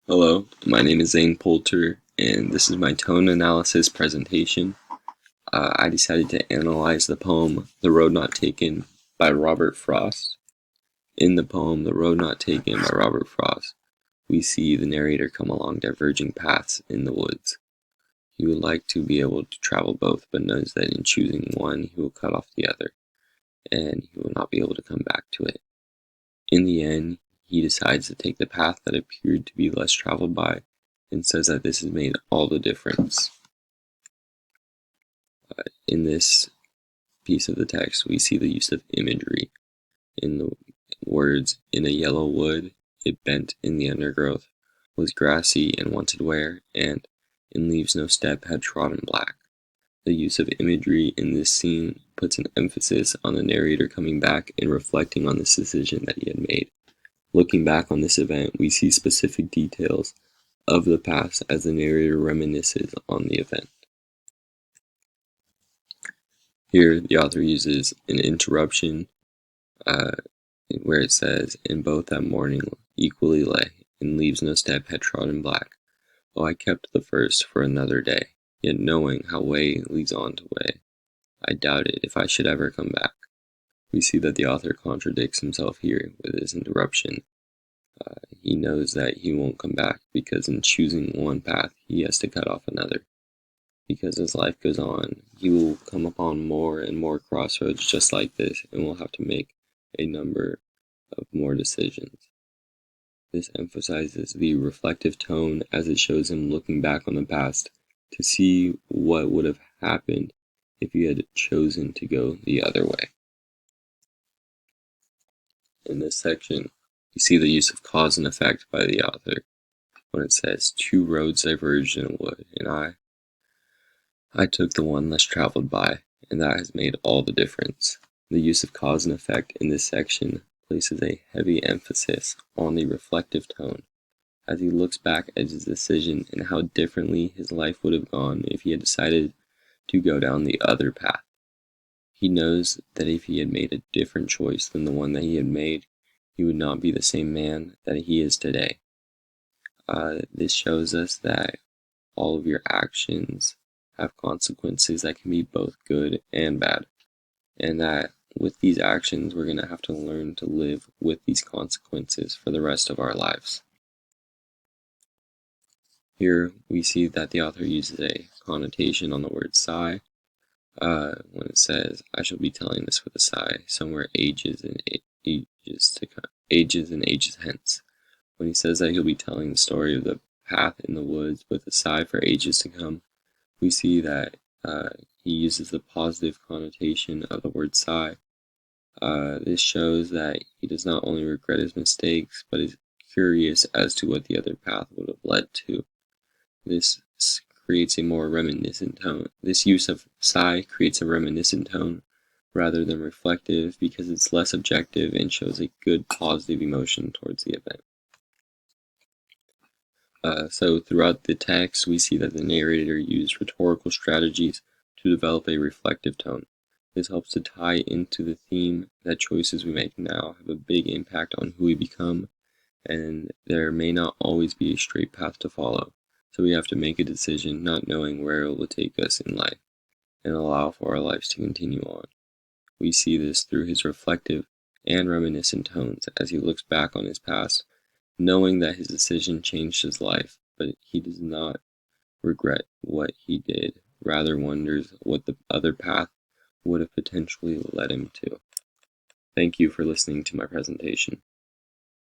Hello, my name is Zane Poulter, and this is my tone analysis presentation. I decided to analyze the poem The Road Not Taken by Robert Frost. In the poem The Road Not Taken by Robert Frost, we see the narrator come along diverging paths in the woods. He would like to be able to travel both, but knows that in choosing one, he will cut off the other, and he will not be able to come back to it. In the end, he decides to take the path that appeared to be less traveled by, and says that this has made all the difference. In this piece of the text, we see the use of imagery in the words, "In a yellow wood, it bent in the undergrowth, was grassy and wanted wear, and in leaves no step had trodden black." The use of imagery in this scene puts an emphasis on the narrator coming back and reflecting on this decision that he had made. Looking back on this event, we see specific details of the past as the narrator reminisces on the event. Here, the author uses an interruption where it says, "And both that morning equally lay, and leaves no step had trodden black. Oh, I kept the first for another day, yet knowing how way leads on to way, I doubted if I should ever come back." We see that the author contradicts himself here with his interruption. He knows that he won't come back because in choosing one path, he has to cut off another. Because as life goes on, he will come upon more and more crossroads just like this and will have to make a number of more decisions. This emphasizes the reflective tone as it shows him looking back on the past to see what would have happened if he had chosen to go the other way. In this section, you see the use of cause and effect by the author when it says, "Two roads diverged in a wood, and I took the one less traveled by, and that has made all the difference." The use of cause and effect in this section places a heavy emphasis on the reflective tone, as he looks back at his decision and how differently his life would have gone if he had decided to go down the other path. He knows that if he had made a different choice than the one that he had made, he would not be the same man that he is today. This shows us that all of your actions have consequences that can be both good and bad, and that with these actions we're going to have to learn to live with these consequences for the rest of our lives. Here we see that the author uses a connotation on the word sigh when it says, "I shall be telling this with a sigh, somewhere ages and ages hence." When he says that he'll be telling the story of the path in the woods with a sigh for ages to come, we see that he uses the positive connotation of the word sigh. This shows that he does not only regret his mistakes, but is curious as to what the other path would have led to. This creates a more reminiscent tone. This use of sigh creates a reminiscent tone rather than reflective because it's less objective and shows a good positive emotion towards the event. So throughout the text, we see that the narrator used rhetorical strategies to develop a reflective tone. This helps to tie into the theme that choices we make now have a big impact on who we become, and there may not always be a straight path to follow. So we have to make a decision not knowing where it will take us in life, and allow for our lives to continue on. We see this through his reflective and reminiscent tones as he looks back on his past, knowing that his decision changed his life, but he does not regret what he did, rather wonders what the other path would have potentially led him to. Thank you for listening to my presentation.